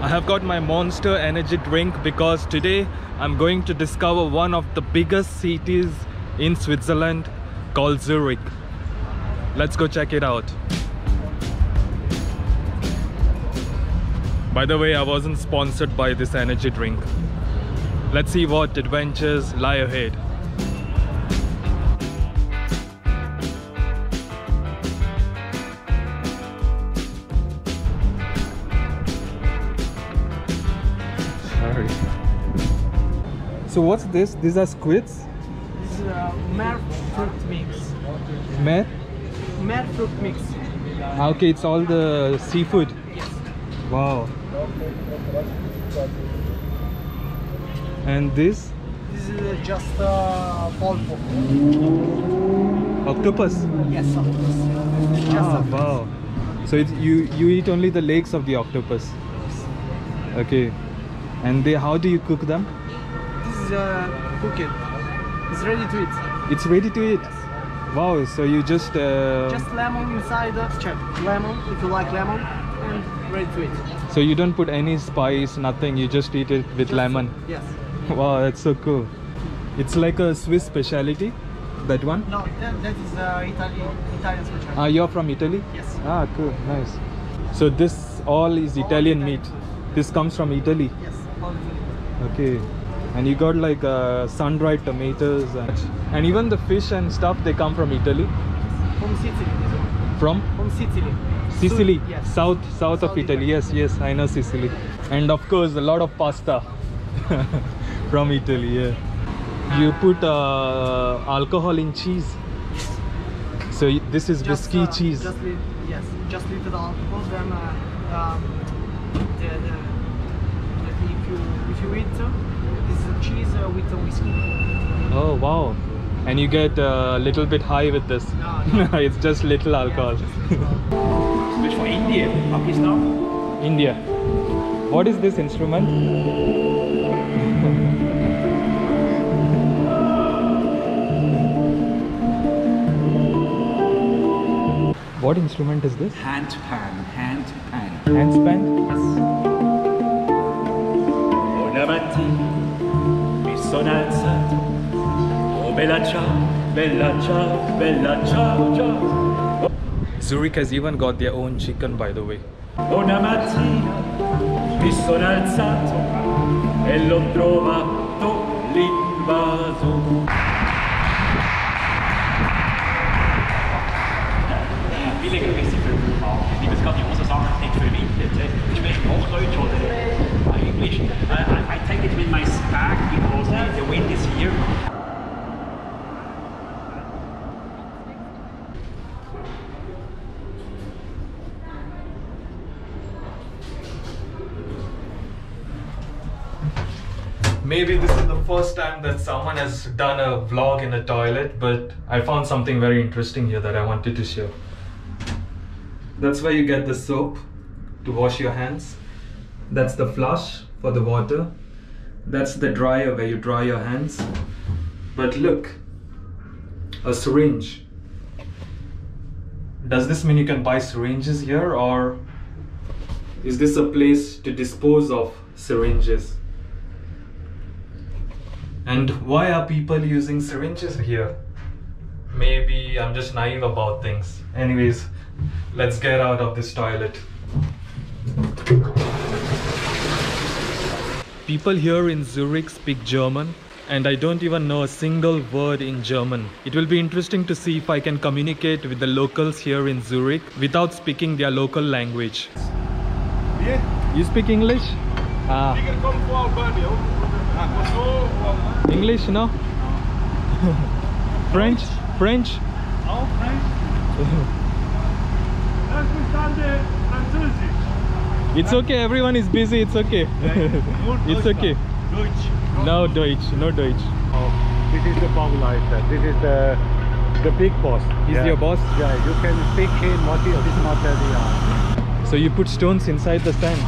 I have got my Monster energy drink because today I'm going to discover one of the biggest cities in Switzerland called Zurich. Let's go check it out. By the way, I wasn't sponsored by this energy drink. Let's see what adventures lie ahead. Sorry. So what's this? These are squids? This is mare fruit mix. Mare? Mare fruit mix. Okay, it's all the seafood. Yes. Wow. And this? This is just polpo. Octopus? Yes, octopus. Just octopus. Wow. So you eat only the legs of the octopus? Yes. Okay. And how do you cook them? This is cooked. It's ready to eat. It's ready to eat? Yes. Wow, so you just lemon inside the check. Lemon, if you like lemon, and ready to eat. So you don't put any spice, nothing, you just eat it with lemon? Yes. Wow, that's so cool. It's like a Swiss specialty, that one? No, that is Italian specialty. Ah, you're from Italy? Yes. Ah, cool, nice. So this all is Italian meat? This comes from Italy? Yes, all Italy. Okay. And you got like sun-dried tomatoes and even the fish and stuff, they come from Italy? From Sicily. From? From Sicily. Sicily? Yes. South of Italy. Yes, yes, I know Sicily. And of course a lot of pasta from Italy, yeah. You put alcohol in cheese. So this is whiskey cheese. Yes, just little alcohol. Then if you eat this is cheese with a whiskey. Oh wow. And you get a little bit high with this. No. It's just little alcohol. Which for India, Pakistan? India. What is this instrument? What instrument is this? Handpan. Handspan? Yes. Una mattina mi sono alzato. Oh bella ciao, bella ciao, bella ciao, ciao. Zurich has even got their own chicken, by the way. Una mattina mi sono alzato e l'ho trovato l'invaso. Billiger gewisse Vögel haben. Ich nehme jetzt gerade die große Sache nicht verwendet. Ich spreche Hochdeutsch oder Englisch. I take it with my bag because the wind is here. Maybe this is the first time that someone has done a vlog in a toilet, but I found something very interesting here that I wanted to share. That's where you get the soap to wash your hands. That's the flush for the water. That's the dryer where you dry your hands. But look, a syringe. Does this mean you can buy syringes here, or is this a place to dispose of syringes? And why are people using syringes here? Maybe I'm just naive about things. Anyways, let's get out of this toilet. People here in Zurich speak German, and I don't even know a single word in German. It will be interesting to see if I can communicate with the locals here in Zurich without speaking their local language. You speak English? Ah. English, no? French? French? Auch French? It's okay, everyone is busy, it's okay. It's okay. Deutsch. No Deutsch, no Deutsch. Oh, this is the Bauleiter. This is the big boss. He's your boss? Yeah, you can pick him what is this material. So you put stones inside the sand?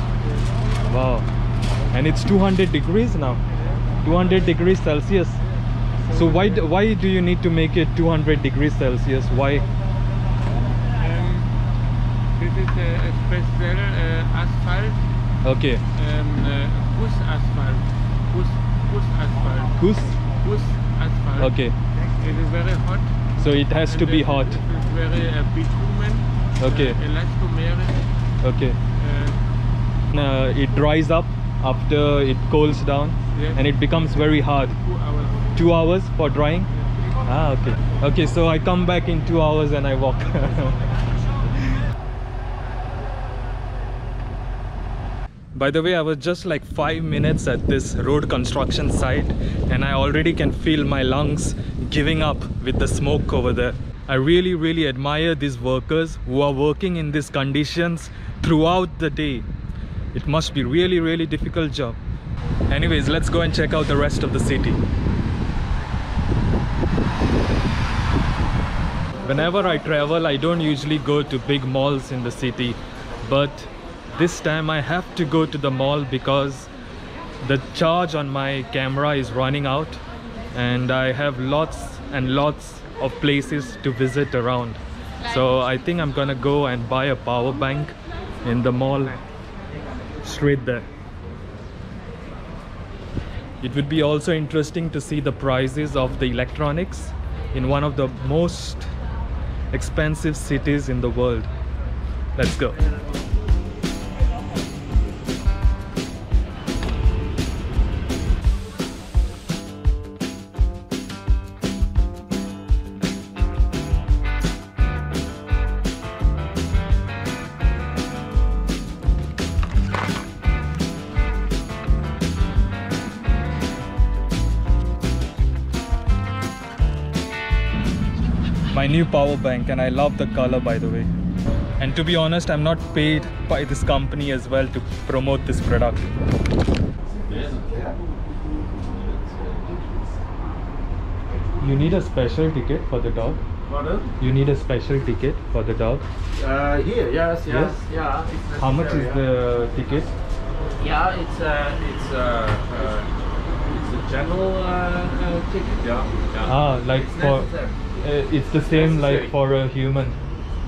Wow. And it's 200 degrees now. 200 degrees Celsius. So why do you need to make it 200 degrees Celsius? Why? This is a special asphalt Okay. Kuss asphalt. Kuss asphalt. Kus? Kuss asphalt. Okay. It is very hot. So it has to be hot. It is very bitumen. Okay. Elastomeric. Okay. It dries up after it cools down, Yes. and it becomes very hard. 2 hours. 2 hours for drying? Ah, okay. Okay, so I come back in 2 hours and I walk. By the way, I was just like 5 minutes at this road construction site, and I already can feel my lungs giving up with the smoke over there. I really admire these workers who are working in these conditions throughout the day. It must be really difficult job. Anyways, let's go and check out the rest of the city. Whenever I travel, I don't usually go to big malls in the city, but this time I have to go to the mall because the charge on my camera is running out, and I have lots and lots of places to visit around. So I think I'm gonna go and buy a power bank in the mall straight there. It would be also interesting to see the prices of the electronics in one of the most expensive cities in the world. Let's go. My new power bank, and I love the color, by the way. And to be honest, I'm not paid by this company as well to promote this product. You need a special ticket for the dog? Pardon? You need a special ticket for the dog? Here, yes. Yeah. It's How much is necessary, the ticket? Yeah, it's a general ticket. Yeah. Ah, like It's for... necessary. it's the same necessary. like for a human.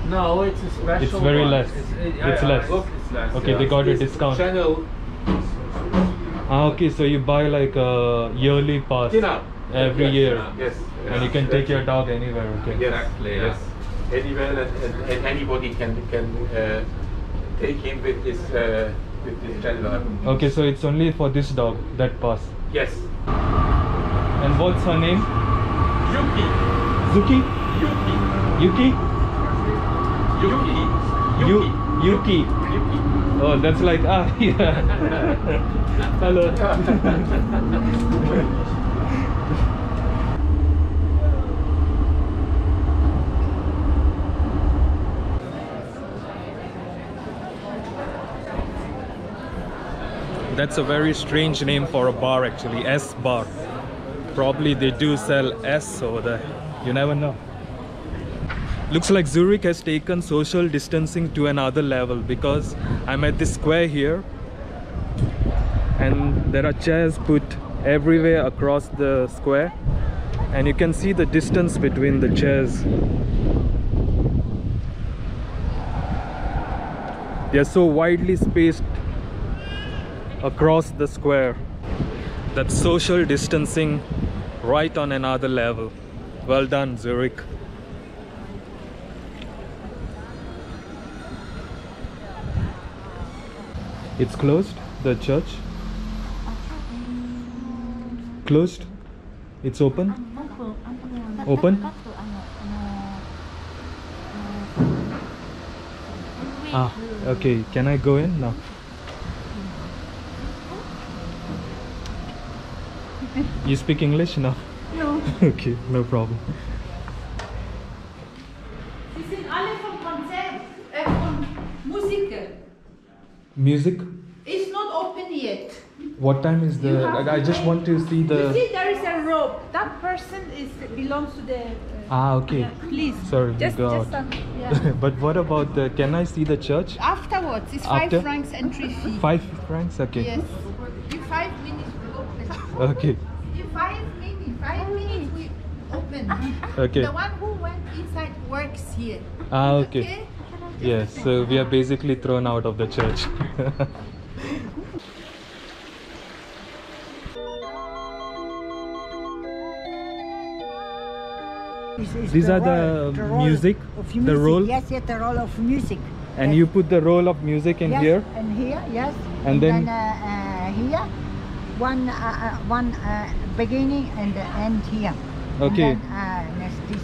No, it's a special. It's very one. less. It's less. It's less. Okay, they got a discount. Channel. Ah, okay, so you buy like a yearly pass every year. Yes. And you can take your dog anywhere, okay? Exactly. Yes. Anywhere, and anybody can take him with this channel. Okay, so it's only for this dog, that pass. Yes. And what's her name? Yuki. Zuki? Yuki. Yuki? Yuki. Yuki. Oh, that's like, ah, yeah. Hello. That's a very strange name for a bar actually, S bar. Probably they do sell S over there. You never know. Looks like Zurich has taken social distancing to another level, because I'm at this square here and there are chairs put everywhere across the square, and you can see the distance between the chairs. They are so widely spaced across the square. That's social distancing right on another level. Well done, Zurich. It's closed, the church? Closed? It's open? Open? Ah, okay. Can I go in now? You speak English? No? No. Okay, no problem. Sie sind alle vom Konzert, von Musiker. Music? It's not open yet. What time is the... I just want to see You the... see, there is a rope. That person belongs to the. Ah, okay. Yeah, please. Sorry, just, go just out. yeah. But what about the... Can I see the church? Afterwards, it's After? 5 francs entry fee. 5 francs? Okay. Yes. In 5 minutes we open. Okay. In 5 minutes we open. Okay. The one who went inside works here. Ah, okay. Yes, so we are basically thrown out of the church. These are the music, the roll? Yes, yes, the roll of music. And you put the roll of music in yes, here? And here, yes. And then here, one beginning and the end here. Okay. And then, next this.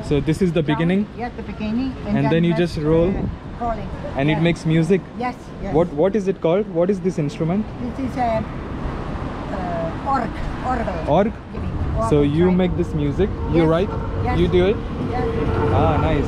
So this is the beginning? Yes, the beginning. And then you just roll? Rolling. And it makes music? Yes, yes. What is it called? What is this instrument? This is a org. Org? So you make this music? You write? Yes. You do it? Yes. Ah, nice.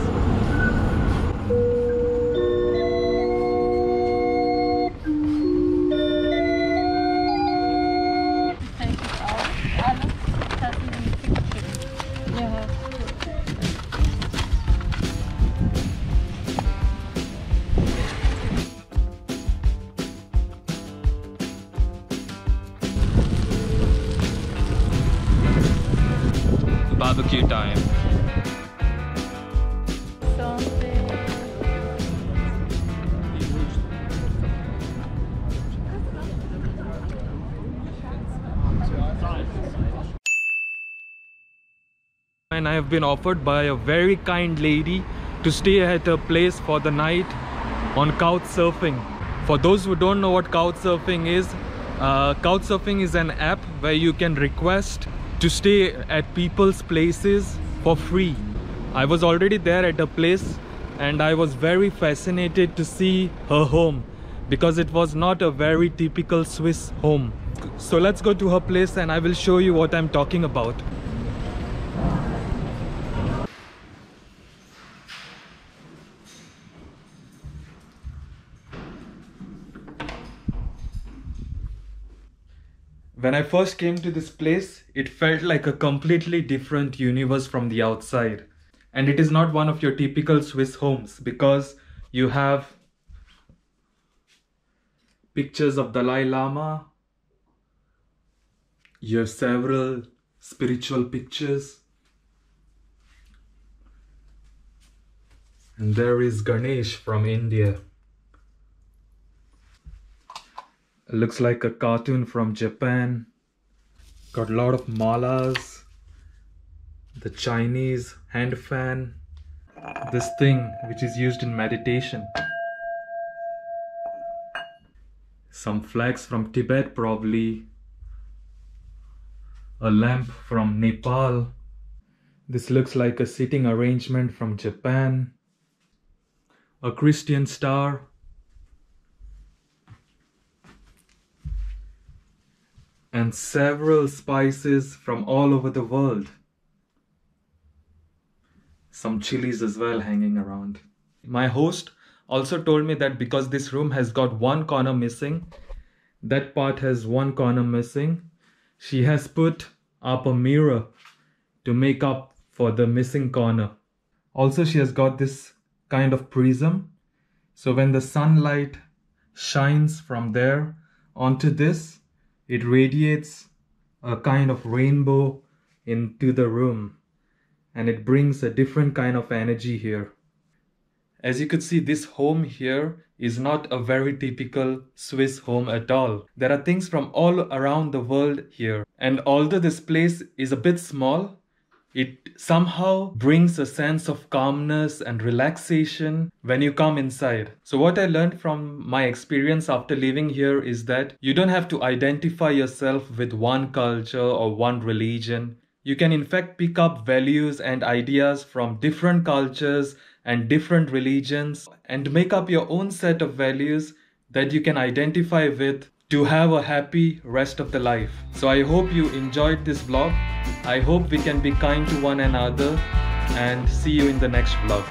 Barbecue time. And I have been offered by a very kind lady to stay at her place for the night on couch surfing. For those who don't know what couch surfing is an app where you can request to stay at people's places for free. I was already there at a place and I was very fascinated to see her home because it was not a very typical Swiss home. So let's go to her place and I will show you what I'm talking about. When I first came to this place, it felt like a completely different universe from the outside. And it is not one of your typical Swiss homes because you have pictures of Dalai Lama, you have several spiritual pictures, and there is Ganesh from India. It looks like a cartoon from Japan. Got a lot of malas, the Chinese hand fan, this thing which is used in meditation, some flags from Tibet probably, a lamp from Nepal. This looks like a seating arrangement from Japan, a Christian star, and several spices from all over the world. Some chilies as well hanging around. My host also told me that because this room has got one corner missing, that part has one corner missing, she has put up a mirror to make up for the missing corner. Also, she has got this kind of prism. So when the sunlight shines from there onto this, it radiates a kind of rainbow into the room and it brings a different kind of energy here. As you could see, this home here is not a very typical Swiss home at all. There are things from all around the world here. And although this place is a bit small, it somehow brings a sense of calmness and relaxation when you come inside. So what I learned from my experience after living here is that you don't have to identify yourself with one culture or one religion. You can in fact pick up values and ideas from different cultures and different religions and make up your own set of values that you can identify with to have a happy rest of the life. So I hope you enjoyed this vlog. I hope we can be kind to one another and see you in the next vlog.